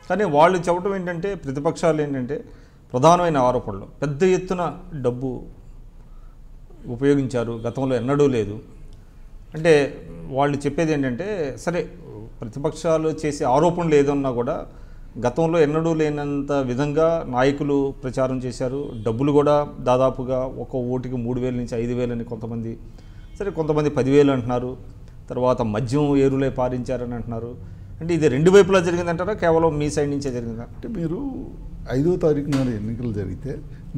కానీ వాళ్ళు చెప్పడం ఏంటంటే, ప్రతిపక్షాలు ఏంటంటే, ప్రధానమైన ఆరోపణలు పెద్ద ఎత్తున డబ్బు ఉపయోగించారు, గతంలో ఎన్నడూ లేదు అంటే. వాళ్ళు చెప్పేది ఏంటంటే, సరే ప్రతిపక్షాలు చేసే ఆరోపణలు ఏదన్నా కూడా గతంలో ఎన్నడూ లేనంత విధంగా నాయకులు ప్రచారం చేశారు. డబ్బులు కూడా దాదాపుగా ఒక ఓటుకి 3,000 నుంచి 5,000 అని కొంతమంది, సరే కొంతమంది 10,000 అంటున్నారు. తర్వాత మద్యం ఏరులే పారించారని అంటున్నారు. అంటే ఇది రెండు వైపులా జరిగిందంటారా, కేవలం మీ సైడ్ నుంచే జరిగిందా? అంటే మీరు 5వ తారీఖు నాడు ఎన్నికలు జరిగితే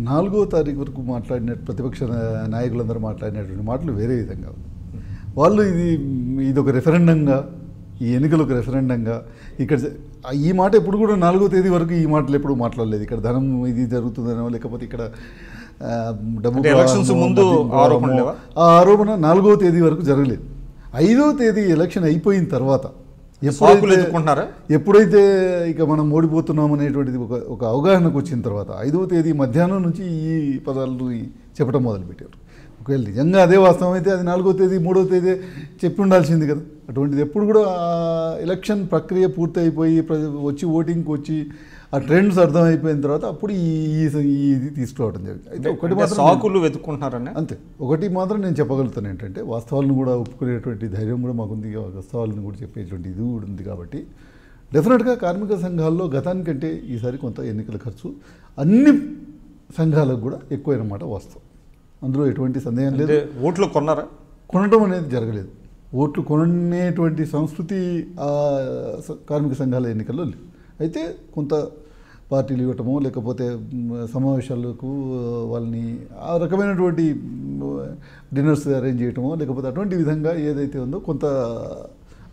4వ తారీఖు వరకు మాట్లాడినట్టు ప్రతిపక్ష నాయకులందరూ మాట్లాడినటువంటి మాటలు వేరే విధంగా ఉంది. వాళ్ళు ఇది ఒక రెఫరెండంగా, ఈ ఎన్నికలు ఒక రెఫరెండంగా, ఇక్కడ ఈ మాట ఎప్పుడు కూడా 4వ తేదీ వరకు ఈ మాటలు ఎప్పుడు మాట్లాడలేదు. ఇక్కడ ధనం ఇది జరుగుతుందనో, లేకపోతే ఇక్కడ డబ్బు ఎలక్షన్స్ ముందు ఆ ఆరోపణ 4వ తేదీ వరకు జరగలేదు. 5వ తేదీ ఎలక్షన్ అయిపోయిన తర్వాత ఎప్పుడైతే ఇక మనం ఓడిపోతున్నాం అనేటువంటిది ఒక అవగాహనకు వచ్చిన తర్వాత 5వ తేదీ మధ్యాహ్నం నుంచి ఈ పదాలు చెప్పడం మొదలుపెట్టారు. ఒకవేళ నిజంగా అదే వాస్తవం అయితే అది 4వ తేదీ 3వ తేదీ చెప్పి ఉండాల్సింది కదా. అటువంటిది ఎప్పుడు కూడా ఎలక్షన్ ప్రక్రియ పూర్తి అయిపోయి వచ్చి ఓటింగ్కి వచ్చి ఆ ట్రెండ్స్ అర్థమైపోయిన తర్వాత అప్పుడు ఇది తీసుకురావడం జరిగింది. అయితే ఒకటి మాత్రం సాకులు వెతుక్కుంటున్నారని అంతే. ఒకటి మాత్రం నేను చెప్పగలుగుతాను ఏంటంటే, వాస్తవాలను కూడా ఒప్పుకునేటువంటి ధైర్యం కూడా మాకుంది, వాస్తవాలను కూడా చెప్పేటువంటి ఇది కూడా ఉంది. కాబట్టి డెఫినెట్గా కార్మిక సంఘాల్లో గతానికంటే ఈసారి కొంత ఎన్నికల ఖర్చు అన్ని సంఘాలకు కూడా ఎక్కువైనమాట వాస్తవం. అందులో ఎటువంటి సందేహం లేదు. ఓట్లు కొనడం అనేది జరగలేదు. ఓట్లు కొనేటువంటి సంస్కృతి కార్మిక సంఘాల ఎన్నికల్లో లేదు. అయితే కొంత పార్టీలు ఇవ్వటమో, లేకపోతే సమావేశాలకు వాళ్ళని ఆ రకమైనటువంటి డిన్నర్స్ అరేంజ్ చేయటమో, లేకపోతే అటువంటి విధంగా ఏదైతే ఉందో కొంత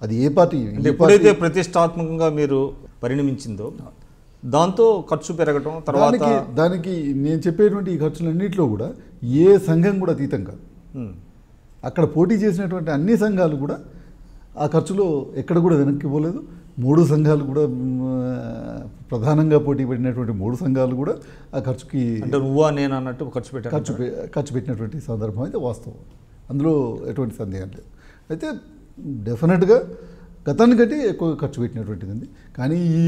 అది ఏ పార్టీ ఎప్పుడైతే ప్రతిష్టాత్మకంగా మీరు పరిణమించిందో దాంతో ఖర్చు పెరగటం, తర్వాత దానికి నేను చెప్పేటువంటి ఈ ఖర్చులన్నింటిలో కూడా ఏ సంఘం కూడా అతీతం కాదు. అక్కడ పోటీ చేసినటువంటి అన్ని సంఘాలు కూడా ఆ ఖర్చులో ఎక్కడ కూడా వెనక్కి పోలేదు. 3 సంఘాలు కూడా ప్రధానంగా పోటీ పడినటువంటి 3 సంఘాలు కూడా ఆ ఖర్చుకి అంటే నువ్వా నేను అన్నట్టు ఖర్చు పెట్టినటువంటి సందర్భం అయితే వాస్తవం. అందులో ఎటువంటి సందేహం లేదు. అయితే డెఫినెట్గా గతానికంటే ఎక్కువ ఖర్చు పెట్టినటువంటిది ఉంది. కానీ ఈ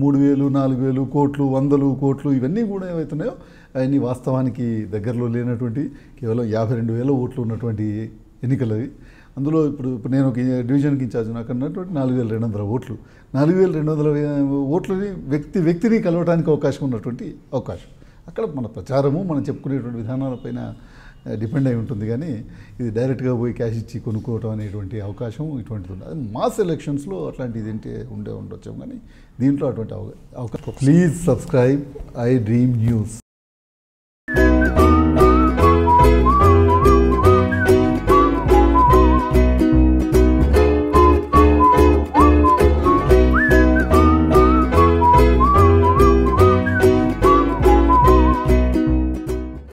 3,000, 4,000 కోట్లు, 100 కోట్లు ఇవన్నీ కూడా ఏవైతున్నాయో అవన్నీ వాస్తవానికి దగ్గరలో లేనటువంటి కేవలం 52,000 ఓట్లు ఉన్నటువంటి ఎన్నికలు అవి. అందులో ఇప్పుడు నేను ఒక డివిజన్కి ఇన్ఛార్జ్, నాకు అన్నటువంటి 4,200 ఓట్లు. 4,200 ఓట్లని వ్యక్తిని కలవడానికి అవకాశం ఉన్నటువంటి అవకాశం. అక్కడ మన ప్రచారము, మనం చెప్పుకునేటువంటి విధానాలపైన డిపెండ్ అయి ఉంటుంది. కానీ ఇది డైరెక్ట్గా పోయి క్యాష్ ఇచ్చి కొనుక్కోవటం అనేటువంటి అవకాశం ఇటువంటిది ఉండదు. అది మాస్ ఎలక్షన్స్లో అట్లాంటిది ఏంటి ఉండొచ్చాం, కానీ దీంట్లో అటువంటి అవకాశం. Please subscribe I dream news.